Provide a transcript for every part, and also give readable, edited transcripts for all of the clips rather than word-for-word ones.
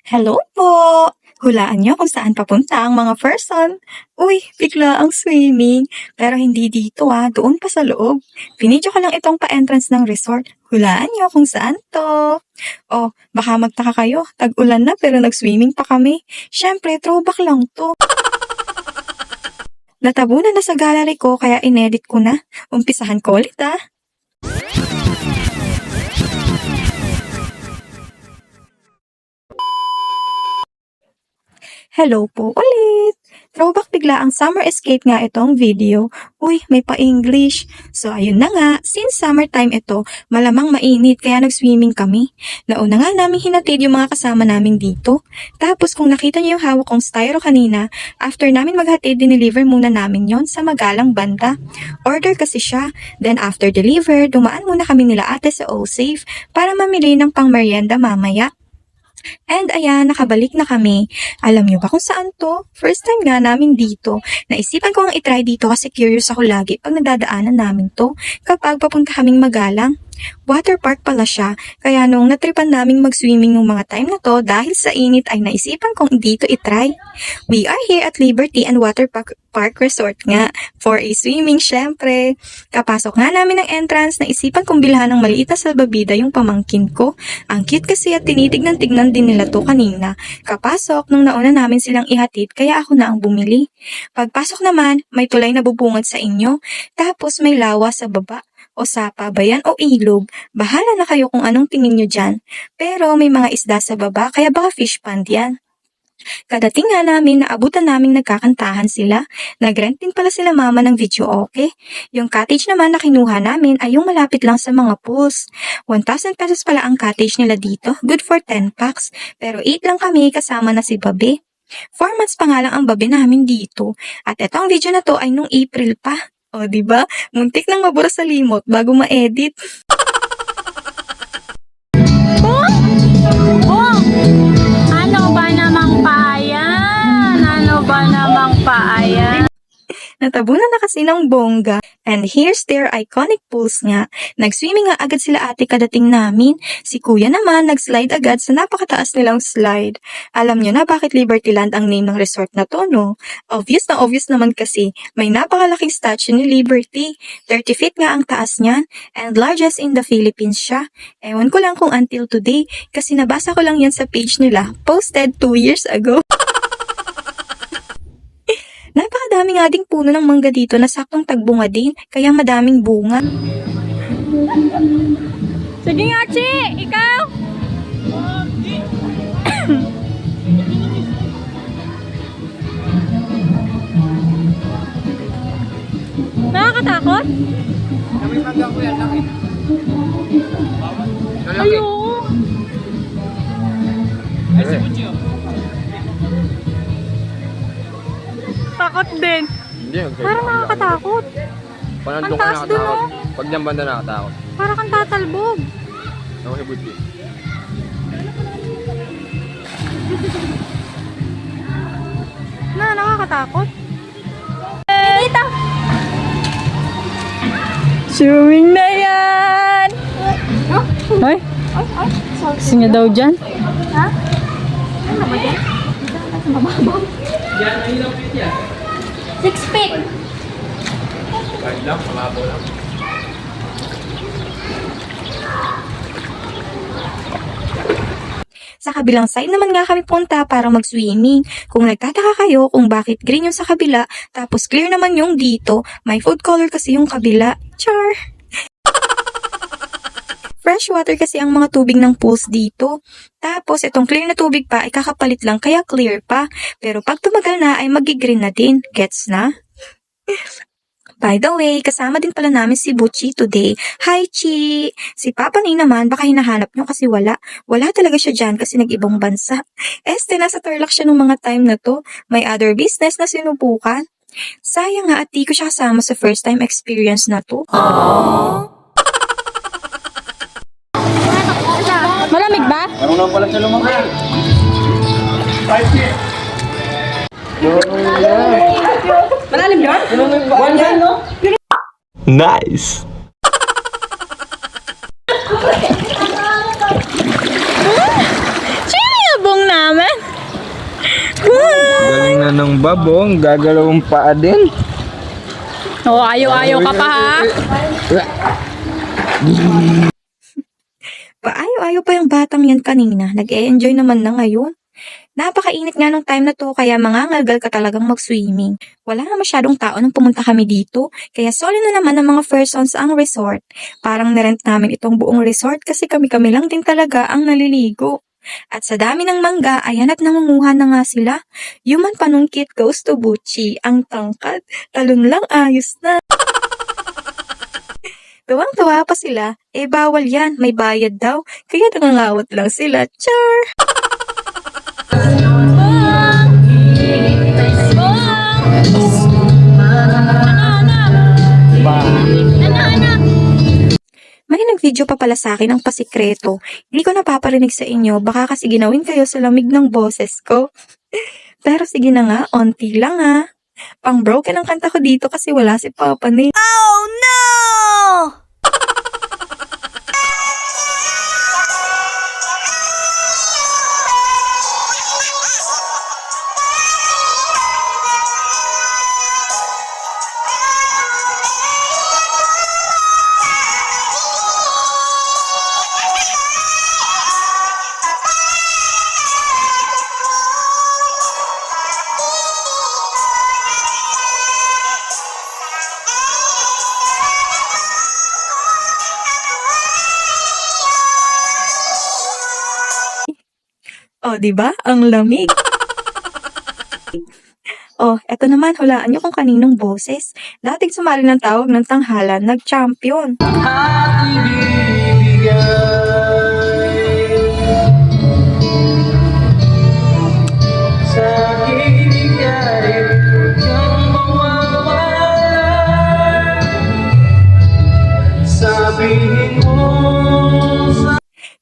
Hello po! Hulaan niyo kung saan papunta ang mga person. Uy, bigla ang swimming. Pero hindi dito doon pa sa loob. Pinidyo ko lang itong pa-entrance ng resort. Hulaan niyo kung saan to. Oh, baka magtaka kayo. Tag-ulan na pero nag-swimming pa kami. Syempre, throwback lang to. Natabunan na sa gallery ko kaya inedit ko na. Umpisahan ko ulit Hello po ulit! Throwback bigla ang summer escape nga itong video. Uy, may pa-English. So ayun na nga, since summertime ito, malamang mainit kaya nag-swimming kami. Nauna nga namin hinatid yung mga kasama namin dito. Tapos kung nakita niyo yung hawak kong styro kanina, after namin maghatid, dineliver muna namin yon sa magalang banda. Order kasi siya. Then after deliver, dumaan muna kami nila ate sa O-Safe para mamili ng pang-merienda mamaya. And ayan, nakabalik na kami. Alam nyo ba kung saan to? First time nga namin dito. Naisipan ko ang itry dito kasi curious ako lagi pag nadadaanan namin to kapag papunta kaming magalang. Water park pala siya, kaya nung natripan naming mag-swimming nung mga time na to dahil sa init ay naisipan kong dito itry. We are here at Liberty and Water Park Resort nga for a swimming syempre. Kapasok nga namin ng entrance, naisipan kong bilhan ng maliit na salbabida yung pamangkin ko. Ang cute kasi at tinitignan-tignan din nila to kanina. Kapasok, nung nauna namin silang ihatid, kaya ako na ang bumili. Pagpasok naman, may tulay na bubungad sa inyo, tapos may lawa sa baba. O sapa ba yan o ilog? Bahala na kayo kung anong tingin nyo dyan. Pero may mga isda sa baba kaya baka fish pond yan. Kadating nga namin, naabutan naming nagkakantahan sila. Nagrent din pala sila mama ng video okay. Yung cottage naman na kinuha namin ay yung malapit lang sa mga pools. 1,000 pesos pala ang cottage nila dito. Good for 10 packs. Pero 8 lang kami kasama na si Babe. 4 months pa nga lang ang babe namin dito. At etong video na to ay nung April pa. O, diba? Muntik nang mabura sa limot bago ma-edit. Ano ba namang paayan? Ano ba namang paayan? Natabunan na kasi ng bongga. And here's their iconic pools nga. Nag-swimming nga agad sila ate kadating namin. Si kuya naman nag-slide agad sa napakataas nilang slide. Alam nyo na bakit Libertyland ang name ng resort na to, no? Obvious na obvious naman kasi may napakalaking statue ni Liberty. 30 feet nga ang taas niyan and largest in the Philippines siya. Ewan ko lang kung until today kasi nabasa ko lang yan sa page nila. Posted 2 years ago. Napakadami nga ding puno ng mangga dito na saktong tagbunga din, kaya madaming bunga. Sige nga, Chi! Ikaw! Nakakatakot? Kami mangga ko yan lang Ayoko! Ay, si Puccio. Takot din. Hindi, okay. Parang nakakatakot. Pag Ang nandun ka taas dun, nakatakot. Pag niyang banda nakatakot. Parang kang tatalbog. Ako si Puccio. Nakakatakot. Dito! Swimming na yan! Ay? Gusto niya daw dyan? Ha? Ano ba dyan? Mababaw? 6 feet! Kahit lang, malabo lang. Sa kabilang side naman nga kami punta para mag-swimming. Kung nagtataka kayo kung bakit green yung sa kabila, tapos clear naman yung dito, may food color kasi yung kabila. Char! Fresh water kasi ang mga tubig ng pools dito. Tapos itong clear na tubig pa ay kakapalit lang kaya clear pa. Pero pag tumagal na ay magigreen na din. Gets na? By the way, kasama din pala namin si Buchi today. Hi, Chi! Si Papa Nay naman, baka hinahanap nyo kasi wala. Wala talaga siya dyan kasi nag-ibang bansa. Nasa Tarlac siya nung mga time na to. May other business na sinubukan. Sayang nga at di ko siya kasama sa first time experience na to. Malamig ba? Parang lang pala siya lumagal. 5 feet. Malalim yun? One yan, no? Nice. Sino yung bong namin? naman ng babong, gagalawang paa din. Oo, ayaw-ayaw ka pa ha. Paayo-ayo pa yung batang yan kanina. Nag-e-enjoy naman na ngayon. Napakainit nga nung time na to, kaya mangangalgal ka talagang mag-swimming. Wala na masyadong tao nung pumunta kami dito, kaya solo na naman ng mga persons ang resort. Parang narent namin itong buong resort kasi kami-kami lang din talaga ang naliligo. At sa dami ng mangga, ayan at nangunguha na nga sila. Human panungkit goes to Buchi, ang tangkad. Talon lang ayos na. Tuwang-tuwa pa sila, bawal yan, may bayad daw, kaya nangangawat lang sila, char! May nag-video pa pala sa akin ng pasikreto. Hindi ko napaparinig sa inyo, baka kasi ginawin kayo sa lamig ng boses ko. Pero sige na nga, onti lang ha. Pang broken ang kanta ko dito kasi wala si Papa ni. Oh, di ba? Ang lamig. Oh, eto naman, hulaan niyo kung kaninong boses. Dating sumali ng tawag ng tanghalan, nag-champion.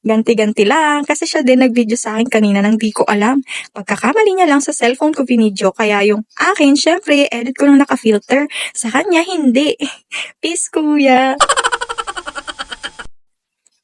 Ganti-ganti lang, kasi siya din nag-video sa akin kanina nang di ko alam. Pagkakamali niya lang sa cellphone ko binidyo, kaya yung akin, syempre, edit ko lang naka-filter. Sa kanya, hindi. Peace, kuya.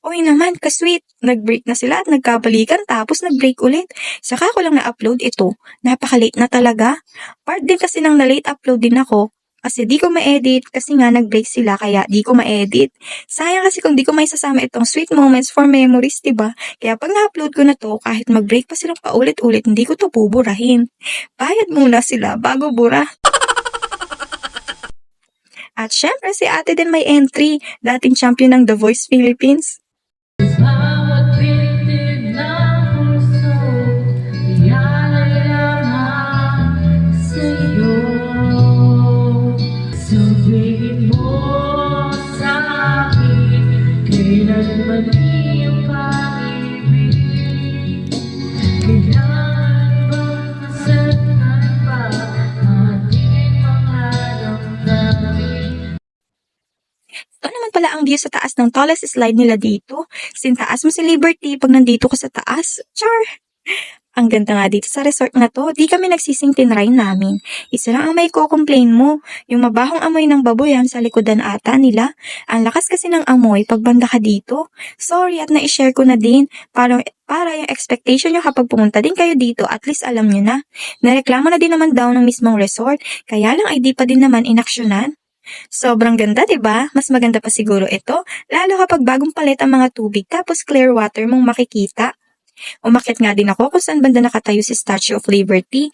Uy naman, kasweet. Nag-break na sila at nagkabalikan tapos nag-break ulit. Saka ko lang na-upload ito. Napaka-late na talaga. Part din kasi nang na-late upload din ako. Kasi di ko ma-edit kasi nga nag-break sila kaya di ko ma-edit. Sayang kasi kung di ko maisasama itong sweet moments for memories, diba? Kaya pag na-upload ko na to, kahit mag-break pa silang paulit-ulit, hindi ko to buburahin. Bayad muna sila bago bura. At syempre si ate din may entry, dating champion ng The Voice Philippines. Ito naman pala ang view sa taas ng tallest slide nila dito. Sintaas mo si Liberty pag nandito ka sa taas. Char! Ang ganda nga dito sa resort na to, di kami nagsising tinry namin. Isa lang ang may ko-complain mo, yung mabahong amoy ng baboyan sa likodan ata nila. Ang lakas kasi ng amoy pag banda ka dito. Sorry at na-share ko na din, para yung expectation nyo kapag pumunta din kayo dito, at least alam nyo na. Nareklamo na din naman daw ng mismong resort, kaya lang ay di pa din naman inaksyonan. Sobrang ganda, 'di ba? Mas maganda pa siguro ito, lalo kapag bagong palit ang mga tubig tapos clear water mong makikita. Umakyat nga din ako kung saan banda nakatayo si Statue of Liberty.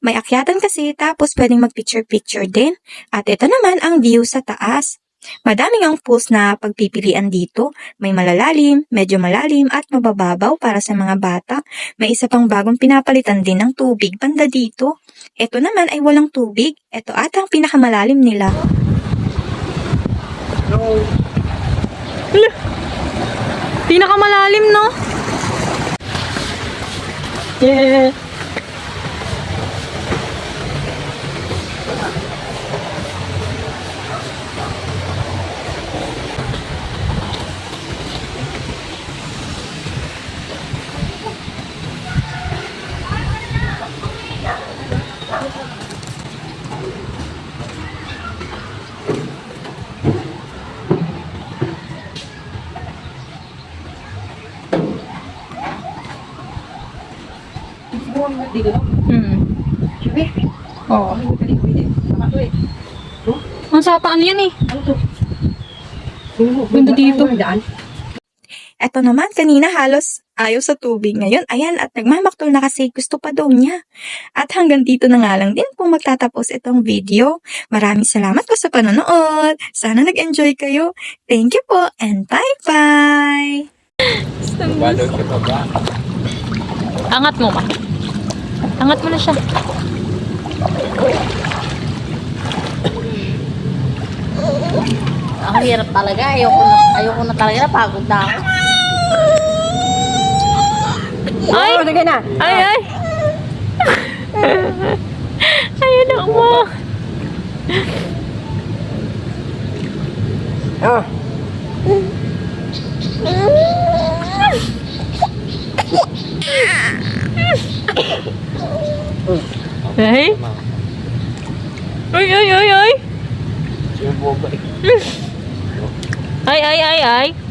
May akyatan kasi tapos pwedeng mag-picture-picture din. At ito naman ang view sa taas. Madaming ang pools na pagpipilian dito. May malalalim, medyo malalim at mabababaw para sa mga bata. May isa pang bagong pinapalitan din ng tubig banda dito. Ito naman ay walang tubig. Ito ata ang pinakamalalim nila. Pinakamalalim, no? Yeah. Hmm. Oo. Ang sapaan yan eh. Ganda dito. Eto naman, kanina halos ayaw sa tubig. Ngayon, ayan, at nagmamaktol na kasi gusto pa daw niya. At hanggang dito na nga lang din po magtatapos itong video. Maraming salamat po sa panonood. Sana nag-enjoy kayo. Thank you po and bye-bye! Angat mo ma. Angat mo na siya. Ang hirap talaga. Ayoko na talaga. Napagod na ako. Ay! Sige na. Ay, ay! Ayun na mo. Oh. Ay! Ay, ay, ay, ay! Ay, ay, ay, ay!